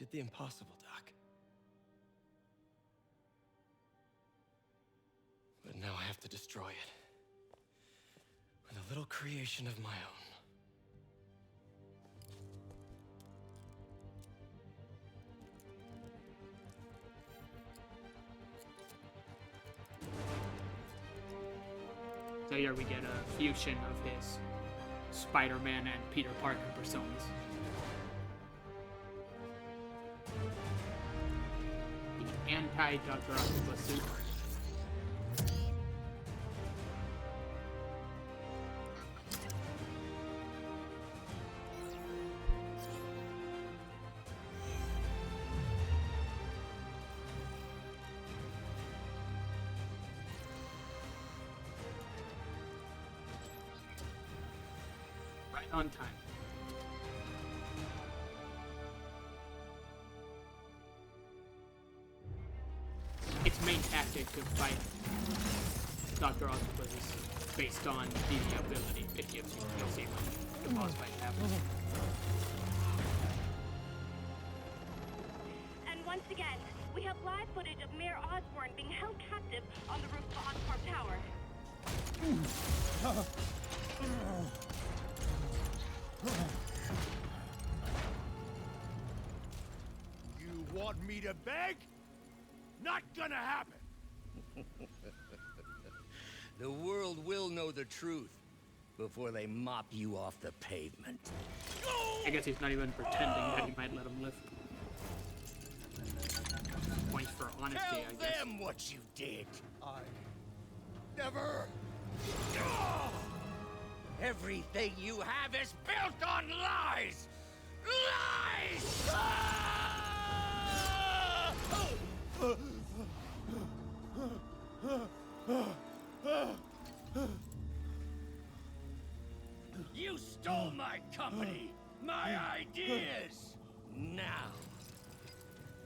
did the impossible, Doc. But now I have to destroy it. With a little creation of my own. So here we get a fusion of his Spider-Man and Peter Parker personas. The anti-Dr. Octopus suit. Right on time. Its main tactic to fight Dr. Octopus is based on the ability it gives you. You'll see when the boss fight happens. And once again, we have live footage of Mayor Osborn being held captive on the roof of Oscorp Tower. You want me to beg? Not gonna happen! The world will know the truth before they mop you off the pavement. I guess he's not even pretending that he might let him live. Points for honesty, Tell I guess. them what you did. I never... Everything you have is built on lies! Lies! You stole my company, my ideas! Now,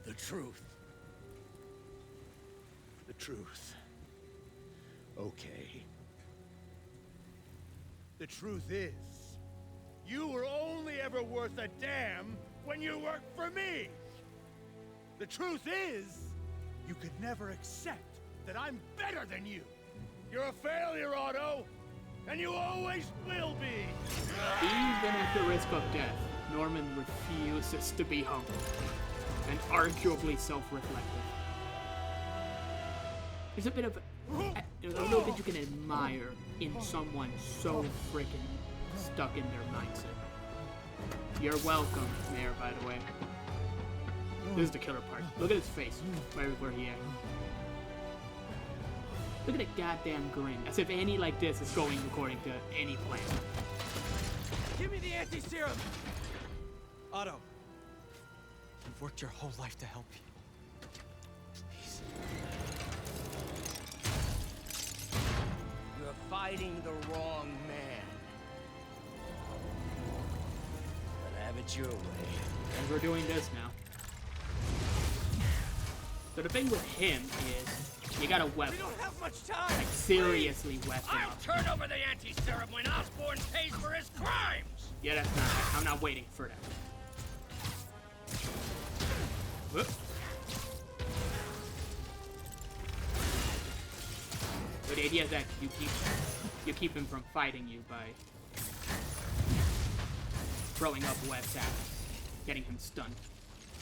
the truth. The truth. Okay. The truth is, you were only ever worth a damn when you worked for me! The truth is, you could never accept that I'm better than you! You're a failure, Otto! And you always will be! Even at the risk of death, Norman refuses to be humble and arguably self-reflective. There's a bit of a little bit you can admire in someone so freaking stuck in their mindset. You're welcome, Mayor, by the way. This is the killer part. Look at his face, right where he is. Look at the goddamn grin, as if any like this is going according to any plan. Give me the anti-serum! Otto, you've worked your whole life to help people. Please. You're fighting the wrong man. But have it your way. And we're doing this now. So the thing with him is, you gotta weapon. We don't have much time! Like, seriously weapon I'll up. turn over the anti-serum when Osborn pays for his crimes! Yeah, that's not. I'm not waiting for that. Whoop. But the idea is that you keep him from fighting you by throwing up webs at him, getting him stunned.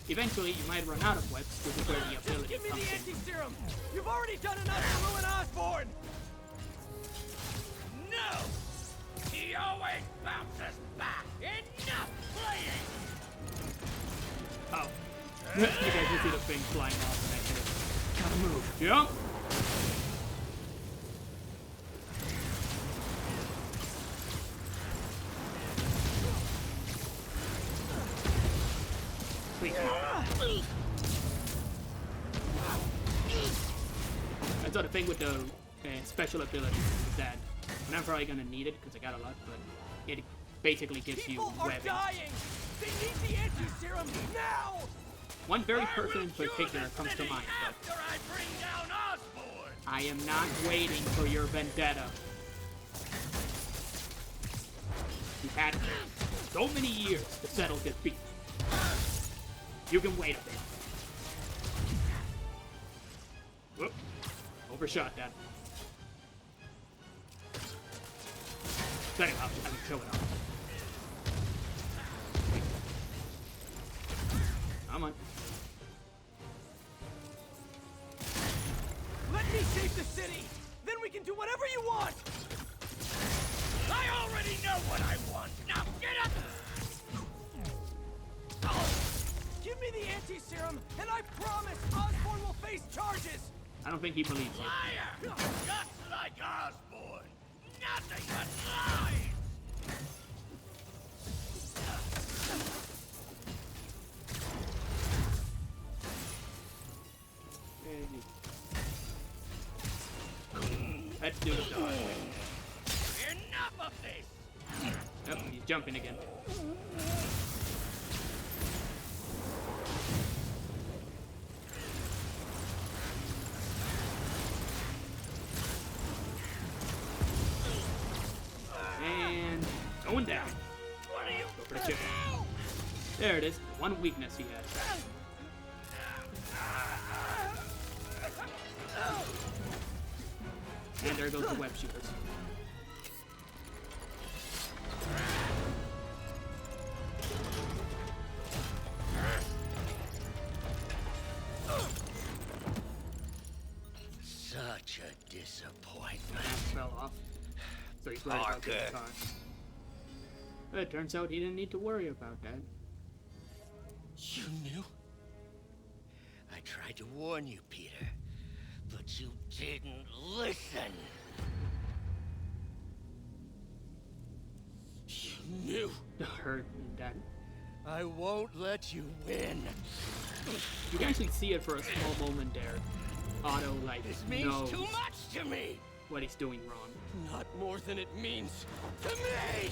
Eventually, you might run out of webs, which is where the ability Give me comes the in. anti-serum! You've already done enough to ruin Osborn! No! He always bounces back! Enough playing! Oh. You guys will see the thing flying off and I hit it. Gotta move. Jump! Please. I thought the thing with the special abilities is that I'm not probably gonna need it because I got a lot, but it basically gives People you are webbing. dying! They need the anti-serum now! One very person in particular comes to mind, but After I bring down Osborn! I am not waiting for your vendetta. You've had so many years to settle this beef. You can wait a bit. Whoop. Overshot that. Set it up. I can show it up. Come on. Let me save the city! Then we can do whatever you want! I already know what I want! Now get up! Give me the anti-serum, and I promise Osborn will face charges! I don't think he believes it. Liar! Just like Osborn! Nothing but lies! Let's do the dodge. Enough of this! Yep, he's jumping again. And going down. What are you Go for the chip. There it is. One weakness he has. And there goes the web shooters. Such a disappointment. Mask fell off. So he's right about this car. But it turns out he didn't need to worry about that. You knew? I tried to warn you, Peter, but you didn't listen. You knew. Hurt that. I won't let you win. You can actually see it for a small moment there. Otto, like, This means knows too much to me. what he's doing wrong. Not more than it means to me.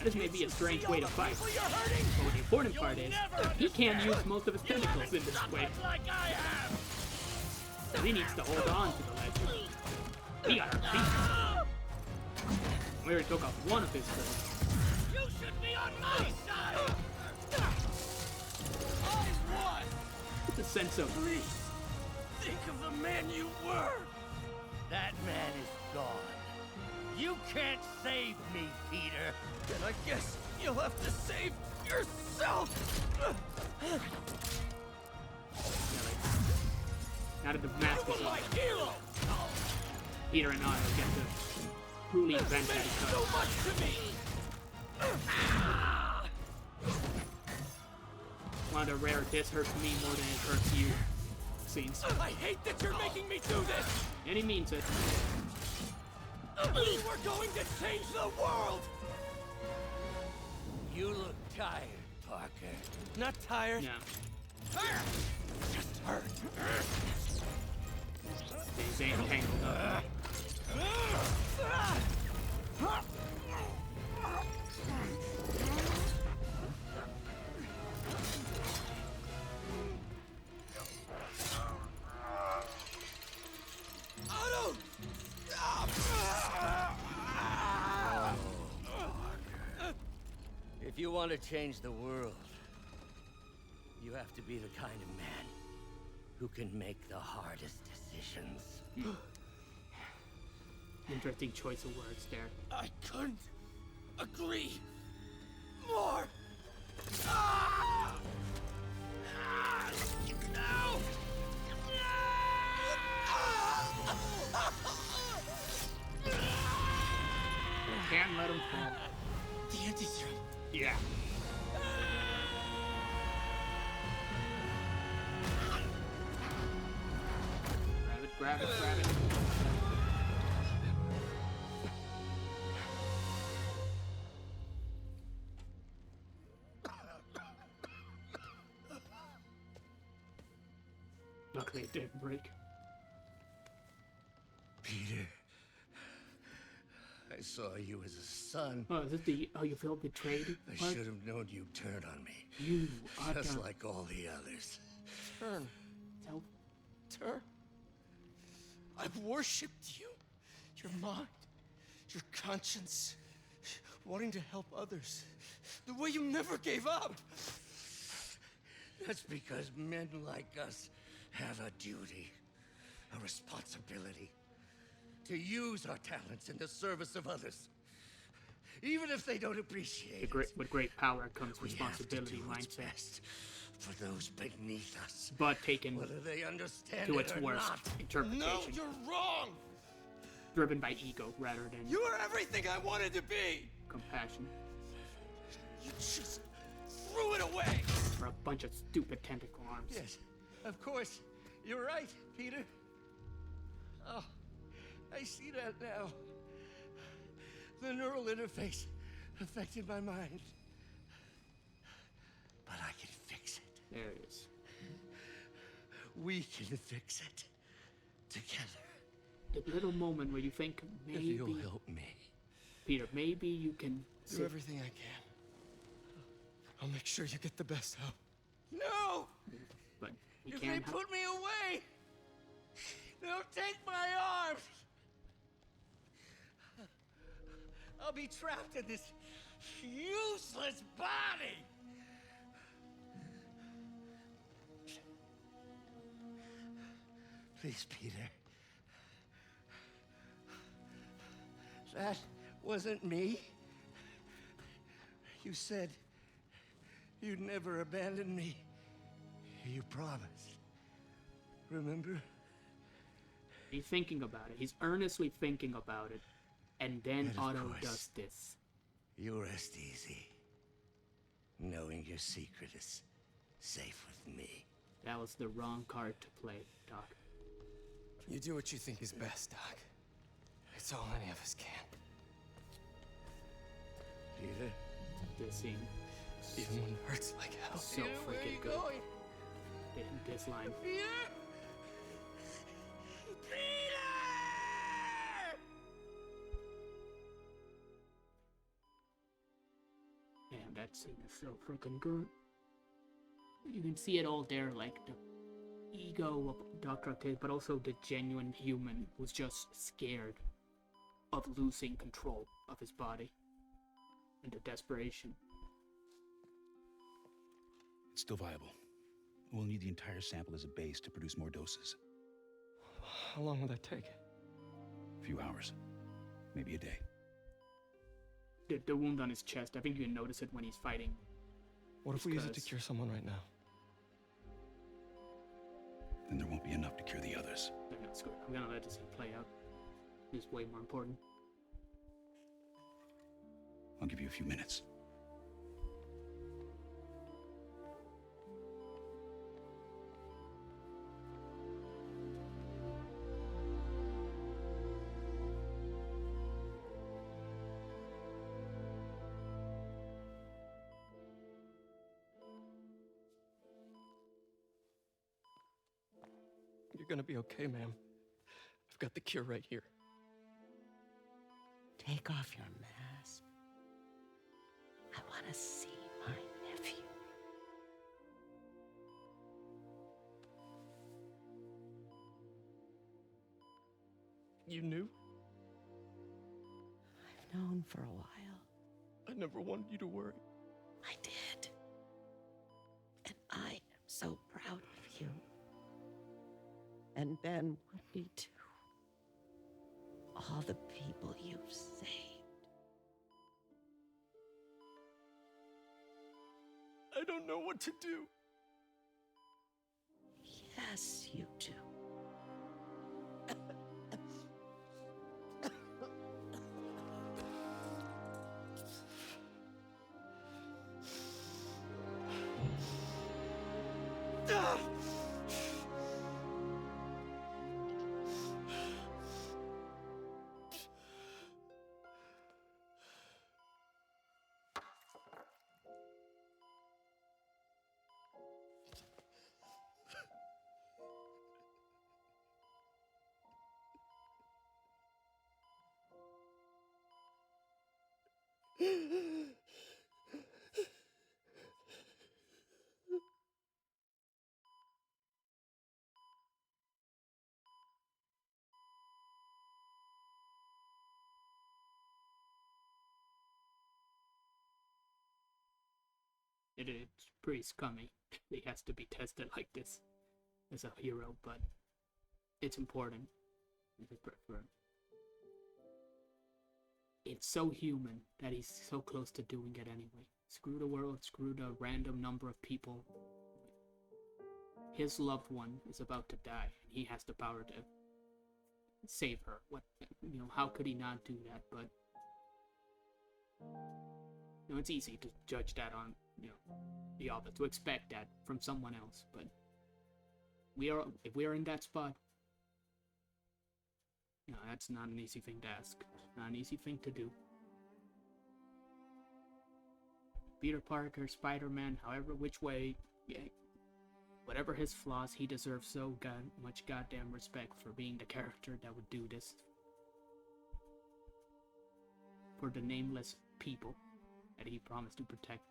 This may be a strange way to fight, but the important part is, he can't use most of his tentacles in this way. like I have? So he needs to hold on to the ledge. We got our feet. We already took off one of his kills. You should be on my side! I won! It's a sense of Please, think of the man you were! That man is gone. You can't save me, Peter. Then I guess you'll have to save yourself! now that the mask is You're my off, hero! Peter and Otto get to truly vent at Meant each so other. much to me! One of the rare "this hurts me more than it hurts you" scenes. I hate that you're making me do this! And he means it. We're going to change the world! You look tired, Parker. Not tired. Yeah. Just hurt. They entangled up. Otto! If you want to change the world, you have to be the kind of man who can make the hardest decisions. Interesting choice of words there. I couldn't agree more. Ah! Ah! No! Can't let him fall. The anti-serum. Yeah. Grab it, grab it. Luckily it didn't break. Peter, I saw you as a son. Oh, is this the you feel betrayed I part? should have known you'd turn on me, You just utter like all the others. Turn. self. Turn. I've worshipped you. Your mind. Your conscience. Wanting to help others. The way you never gave up. That's because men like us have a duty, a responsibility, to use our talents in the service of others. Even if they don't appreciate it. With great power comes We have to responsibility do what's mindset. best for those beneath us, But taken whether they understand to it its or worst not. interpretation. No, you're wrong. Driven by ego rather than You are everything I wanted to be. compassion. You just threw it away. For a bunch of stupid tentacle arms. Yes, of course. You're right, Peter. Oh, I see that now. The neural interface affected my mind. But I can fix it. There it is. We can fix it. Together. The little moment where you think If maybe, you'll help me. Peter, maybe you can Do sit. everything I can. I'll make sure you get the best help. No! But you If they can't. put me away, they'll take my arms. I'll be trapped in this useless body. Please, Peter. That wasn't me. You said you'd never abandon me. You promised. Remember? He's thinking about it. He's earnestly thinking about it. And then And of Otto course. does this. You rest easy, knowing your secret is safe with me. That was the wrong card to play, Doc. You do what you think is best, Doc. It's all any of us can. Peter? This scene. Even when it hurts like hell. So Peter, where are freaking you good. going? This line. Peter! Peter! Man, that scene is so freaking good. You can see it all there, like the ego of Dr. Octavius, but also the genuine human who's just scared of losing control of his body. And the desperation. It's still viable. We'll need the entire sample as a base to produce more doses. How long will that take? A few hours. Maybe a day. The wound on his chest, I think you can notice it when he's fighting. What if we use it to Because- cure someone right now? Then there won't be enough to cure the others. Then that's good. I'm gonna let this scene play out. It's way more important. I'll give you a few minutes. You're gonna be okay, ma'am. I've got the cure right here. Take off your mask. I want to see my nephew. You knew? I've known for a while. I never wanted you to worry. I did. And I am so proud of you. And Ben would be too. All the people you've saved. I don't know what to do. Yes, you do. It's pretty scummy. He has to be tested like this as a hero, but it's important. It's so human that he's so close to doing it anyway. Screw the world, screw the random number of people. His loved one is about to die, and he has the power to save her. How could he not do that? But it's easy to judge that on, the other, to expect that from someone else. But if we are in that spot, that's not an easy thing to ask. Not an easy thing to do. Peter Parker, Spider-Man, however, which way, whatever his flaws, he deserves so much goddamn respect for being the character that would do this. For the nameless people that he promised to protect.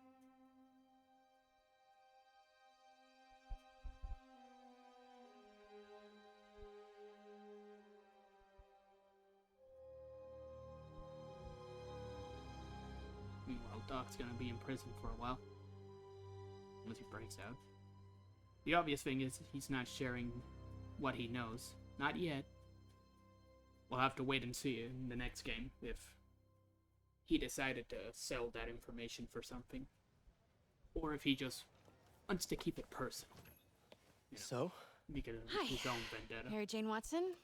Meanwhile, Doc's gonna be in prison for a while. Unless he breaks out. The obvious thing is he's not sharing what he knows. Not yet. We'll have to wait and see in the next game if he decided to sell that information for something. Or if he just wants to keep it personal. So? Because of his own vendetta. Mary Jane Watson,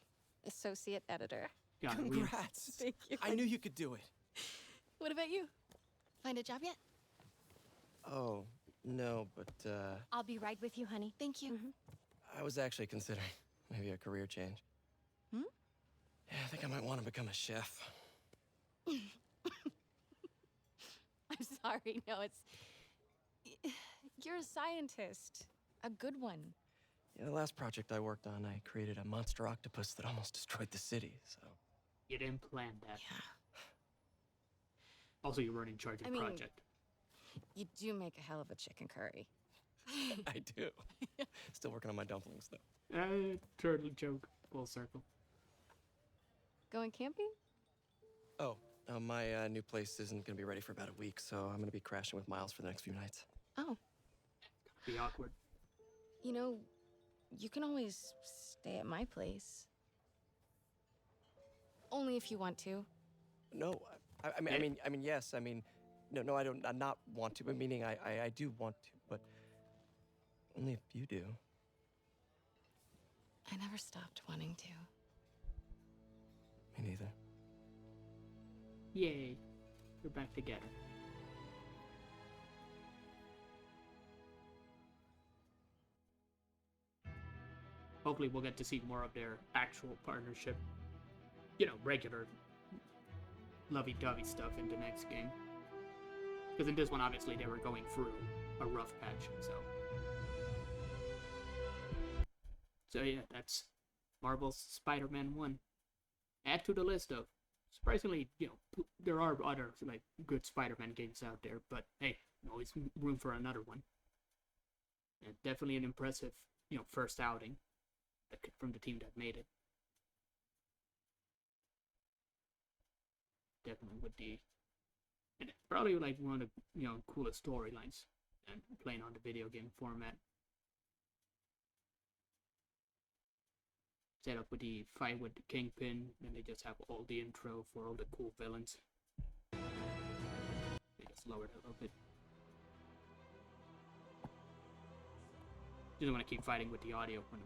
associate editor. God, Congrats! Thank you. I knew you could do it. What about you? Find a job yet? Oh, no, but, I'll be right with you, honey. Thank you. I was actually considering maybe a career change. Hmm? Yeah, I think I might want to become a chef. I'm sorry. No, you're a scientist. A good one. Yeah, the last project I worked on, I created a monster octopus that almost destroyed the city, so... You didn't plan that. Yeah. Also, you weren't in charge of the project. You do make a hell of a chicken curry. I do. Still working on my dumplings, though. Turtle joke. Full circle. Going camping? Oh, my new place isn't gonna be ready for about a week, so I'm gonna be crashing with Miles for the next few nights. Oh. Be awkward. You can always stay at my place. Only if you want to. No, I mean, yes. I mean, no, I don't. I not want to. But meaning, I do want to, but only if you do. I never stopped wanting to. Me neither. Yay, we're back together. Hopefully, we'll get to see more of their actual partnership. Regular lovey-dovey stuff in the next game. Because in this one, obviously, they were going through a rough patch, So yeah, that's Marvel's Spider-Man 1. Add to the list of, surprisingly, there are other, good Spider-Man games out there, but hey, always room for another one. And definitely an impressive, first outing from the team that made it. Definitely with and probably one of the coolest storylines and playing on the video game format. Set up with the fight with the Kingpin, and they just have all the intro for all the cool villains. They just lowered it a little bit. Just want to keep fighting with the audio when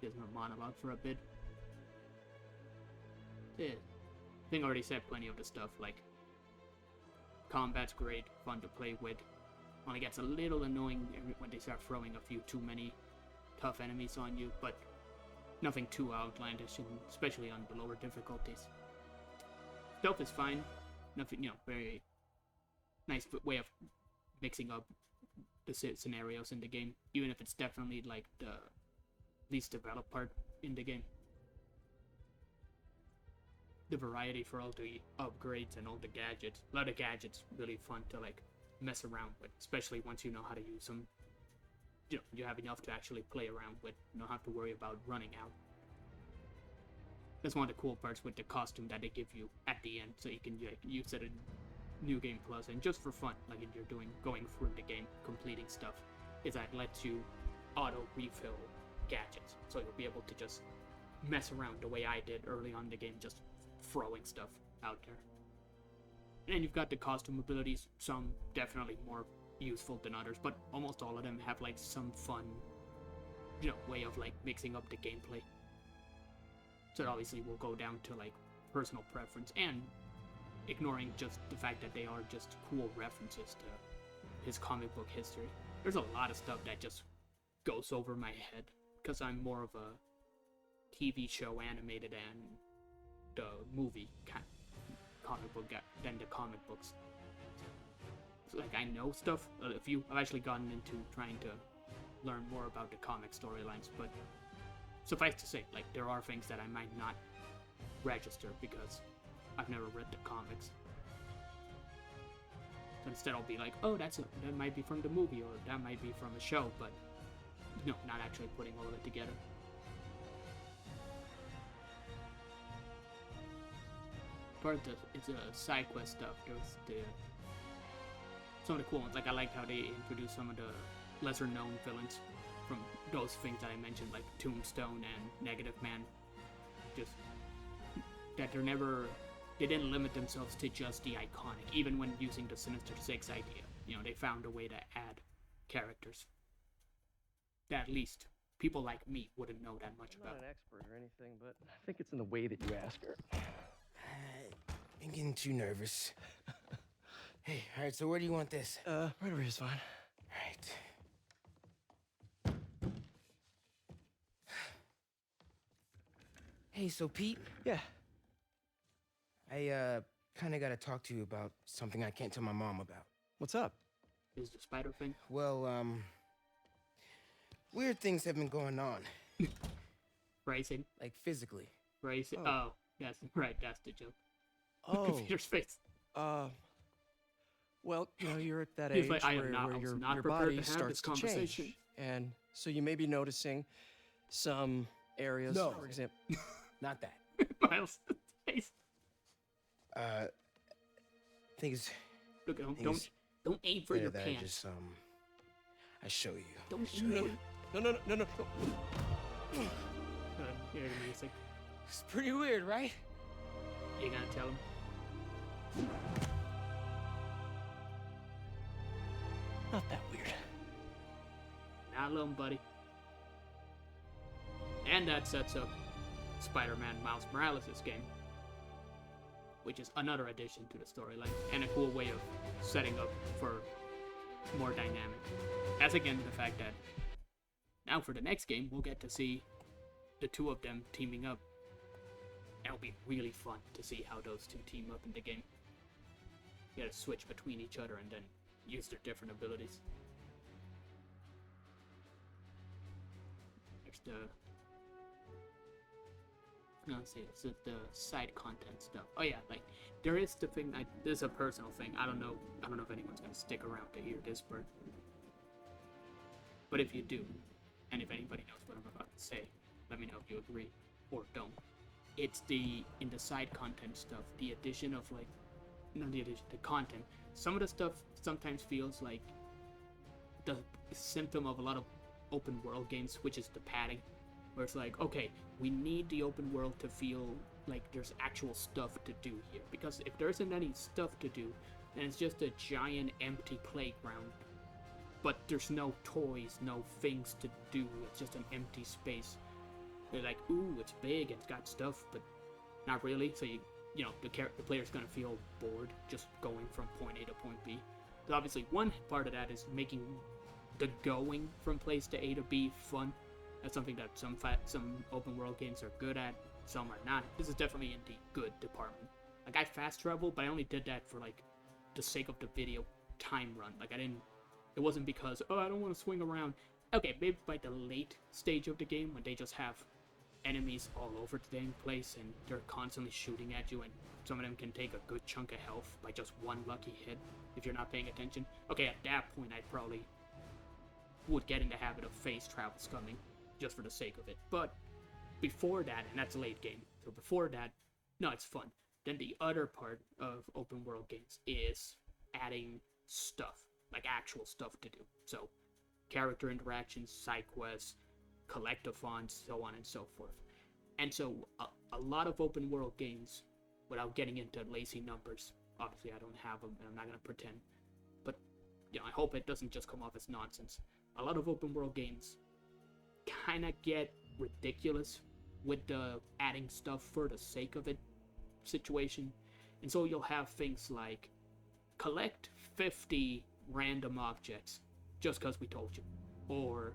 there's no monologue for a bit. Yeah. I think I already said plenty of the stuff, combat's great, fun to play with. Only gets a little annoying when they start throwing a few too many tough enemies on you, but nothing too outlandish, and especially on the lower difficulties. Stealth is fine. Nothing, very nice way of mixing up the scenarios in the game, even if it's definitely the least developed part in the game. the variety for all the upgrades and all the gadgets. A lot of gadgets really fun to like mess around with, especially once you know how to use them. You know, you have enough to actually play around with. You don't have to worry about running out. That's one of the cool parts with the costume that they give you at the end, so you can like, use it in New Game Plus and just for fun, like if you're going through the game, completing stuff, is that lets you auto refill gadgets, so you'll be able to just mess around the way I did early on in the game, just throwing stuff out there. And then you've got the costume abilities, some definitely more useful than others, but almost all of them have like some fun, you know, way of like mixing up the gameplay. So it obviously will go down to like personal preference and ignoring just the fact that they are just cool references to his comic book history. There's a lot of stuff that just goes over my head because I'm more of a TV show animated and the movie comic book guy than the comic books. So, like, I know stuff. I've actually gotten into trying to learn more about the comic storylines, but suffice to say, like, there are things that I might not register because I've never read the comics. So instead I'll be like, oh, that might be from the movie, or that might be from a show, but no, not actually putting all of it together. Part of it's a side quest stuff. There's some of the cool ones. Like I liked how they introduced some of the lesser known villains from those things that I mentioned, like Tombstone and Negative Man. Just that they didn't limit themselves to just the iconic, even when using the Sinister Six idea. You know, they found a way to add characters that at least people like me wouldn't know that much about. I'm not an expert or anything, but I think it's in the way that you ask her. I'm getting too nervous. Hey, all right, so where do you want this? Right over here's fine. Right. Hey, so Pete? Yeah. I, kinda gotta talk to you about something I can't tell my mom about. What's up? Is the spider thing? Well, weird things have been going on. Racing? Like, physically. Racing? Oh, yes, right, that's the joke. Oh. Peter's face. Well, you know, you're at that He's age like, I where was your not prepared body to have starts this to conversation. change. And so you may be noticing some areas, No. for example. Not that. Miles' face. Things. Look, don't aim for your that pants. I just, I show you. Don't show aim you. for No. Hear the music. It's pretty weird, right? You gonna tell him? Not that weird. Not alone, buddy. And that sets up Spider-Man Miles Morales' game, which is another addition to the storyline and a cool way of setting up for more dynamic. As again, the fact that now for the next game, we'll get to see the two of them teaming up. It'll be really fun to see how those two team up in the game. You gotta switch between each other and then use their different abilities. There's the... Let's see, it's the side content stuff. Oh yeah, like, there is the thing, this is a personal thing. I don't know if anyone's gonna stick around to hear this part. But if you do, and if anybody knows what I'm about to say, let me know if you agree or don't. It's in the side content stuff, the addition of like, not the addition, the content. Some of the stuff sometimes feels like the symptom of a lot of open world games, which is the padding. Where it's like, okay, we need the open world to feel like there's actual stuff to do here. Because if there isn't any stuff to do, then it's just a giant empty playground. But there's no toys, no things to do. It's just an empty space. They're like, ooh, it's big and it's got stuff, but not really. So you know, the player's gonna feel bored just going from point A to point B. So obviously, one part of that is making the going from place to A to B fun. That's something that some open world games are good at, some are not. This is definitely in the good department. Like, I fast traveled, but I only did that for like the sake of the video time run. Like, it wasn't because, oh, I don't want to swing around. Okay, maybe by the late stage of the game when they just have enemies all over the dang place, and they're constantly shooting at you, and some of them can take a good chunk of health by just one lucky hit if you're not paying attention. Okay, at that point, I probably would get in the habit of phase travel scumming, just for the sake of it. But before that, and that's late game, so before that, no, it's fun. Then the other part of open world games is adding stuff, like actual stuff to do. So, character interactions, side quests, collectathons, so on and so forth. And so, a lot of open world games, without getting into lazy numbers, obviously I don't have them, and I'm not going to pretend, but I hope it doesn't just come off as nonsense. A lot of open world games kind of get ridiculous with the adding stuff for the sake of it situation. And so you'll have things like collect 50 random objects just because we told you, or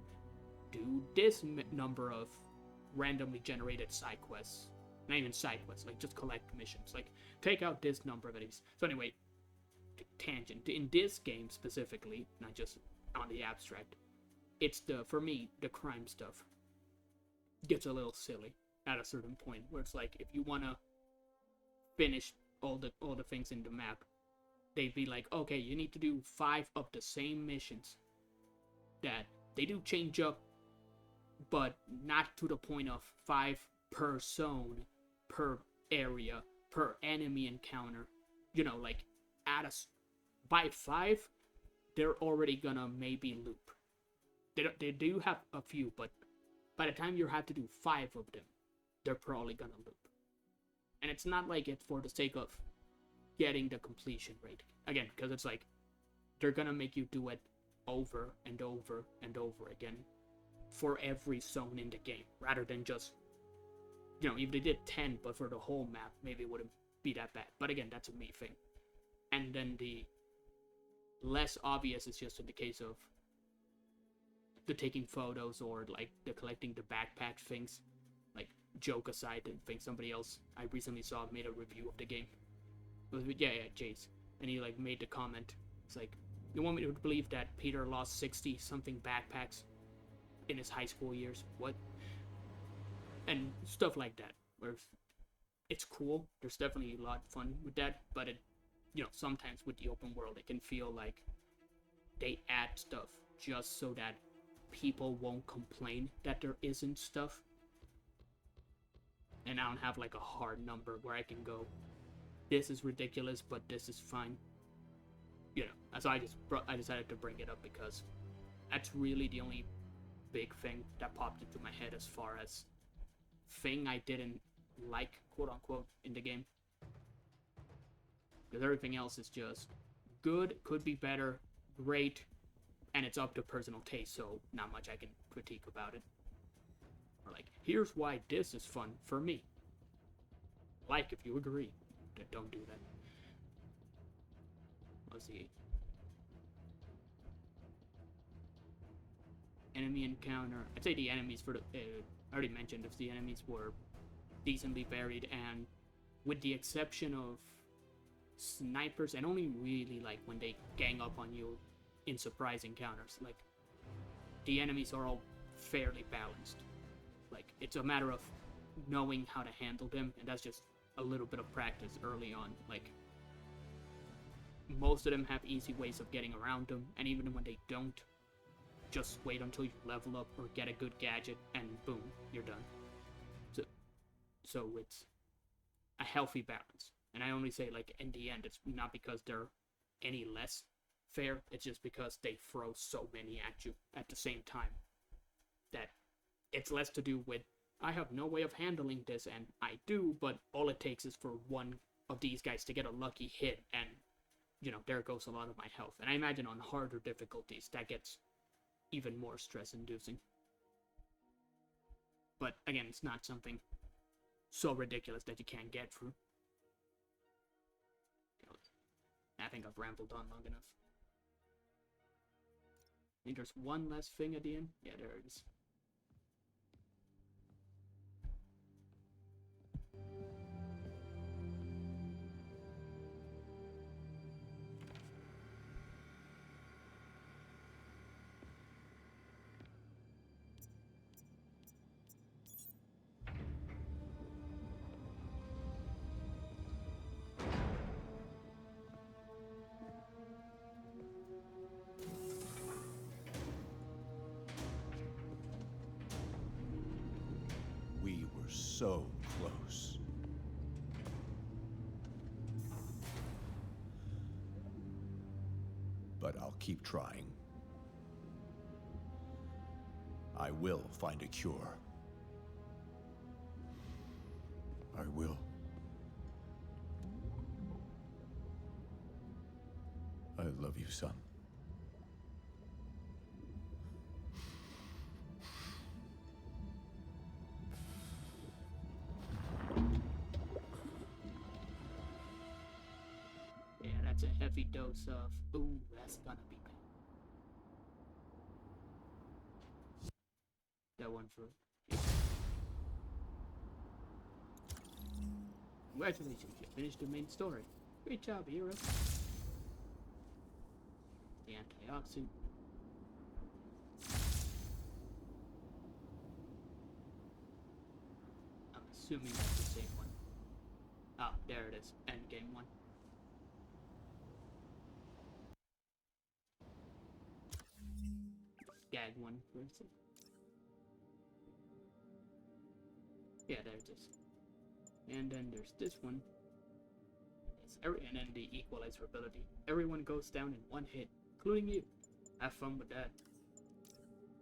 do this number of randomly generated side quests. Not even side quests, like just collect missions, like take out this number of these. So anyway, tangent, in this game specifically, not just on the abstract, it's for me, the crime stuff gets a little silly at a certain point, where it's like, if you want to finish all the things in the map, they'd be like, okay, you need to do 5 of the same missions that they do change up, but not to the point of 5 per zone, per area, per enemy encounter. Like by 5, they're already gonna maybe loop. They do have a few, but by the time you have to do 5 of them, they're probably gonna loop. And it's not like it's for the sake of getting the completion rate. Again, because it's like, they're gonna make you do it over and over and over again for every zone in the game, rather than just, if they did 10, but for the whole map, maybe it wouldn't be that bad. But again, that's a me thing. And then the less obvious is just in the case of the taking photos, or like the collecting the backpack things. Like, joke aside, and think somebody else I recently saw made a review of the game. It was, Jace. And he like made the comment. It's like, you want me to believe that Peter lost 60 something backpacks in his high school years? What? And stuff like that, where it's cool. There's definitely a lot of fun with that, but it, sometimes with the open world, it can feel like they add stuff just so that people won't complain that there isn't stuff. And I don't have like a hard number where I can go, this is ridiculous, but this is fine. So I decided to bring it up because that's really the only big thing that popped into my head as far as thing I didn't like, quote unquote, in the game. Because everything else is just good, could be better, great, and it's up to personal taste, so not much I can critique about it. Or like, here's why this is fun for me. Like, if you agree. Don't do that. Let's see. Enemy encounter. I'd say the enemies for the... I already mentioned if the enemies were decently varied, and with the exception of snipers, and only really like when they gang up on you in surprise encounters, like, the enemies are all fairly balanced. Like, it's a matter of knowing how to handle them, and that's just a little bit of practice early on. Like, most of them have easy ways of getting around them, and even when they don't, just wait until you level up or get a good gadget, and boom, you're done. So it's a healthy balance. And I only say, like, in the end, it's not because they're any less fair, it's just because they throw so many at you at the same time that it's less to do with, I have no way of handling this, and I do, but all it takes is for one of these guys to get a lucky hit, and, there goes a lot of my health. And I imagine on harder difficulties, that gets even more stress-inducing. But, again, it's not something so ridiculous that you can't get through. I think I've rambled on long enough. I think there's one last thing at the end. Yeah, there it is. so close. But I'll keep trying. I will find a cure. I will. I love you, son. Yeah, that's a heavy dose of, ooh, that's gonna be bad. That one for... Congratulations, you finished the main story. Great job, hero. The antioxidant. I'm assuming that's the same one. Ah, there it is. Endgame one. Gag one, for instance. Yeah, there it is. And then there's this one. And then the equalizer ability. Everyone goes down in one hit, including you. Have fun with that.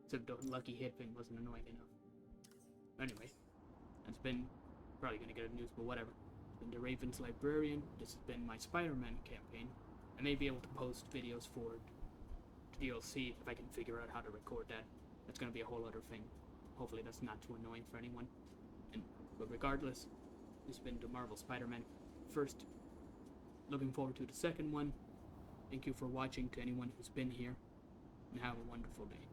Except the lucky hit thing wasn't annoying enough. Anyway, that's been probably gonna get a news, but whatever. It's been the Raven's Librarian. This has been my Spider-Man campaign. I may be able to post videos for DLC if I can figure out how to record that. That's gonna be a whole other thing. Hopefully that's not too annoying for anyone. But regardless, this has been the Marvel Spider-Man first. Looking forward to the second one. Thank you for watching to anyone who's been here, and have a wonderful day.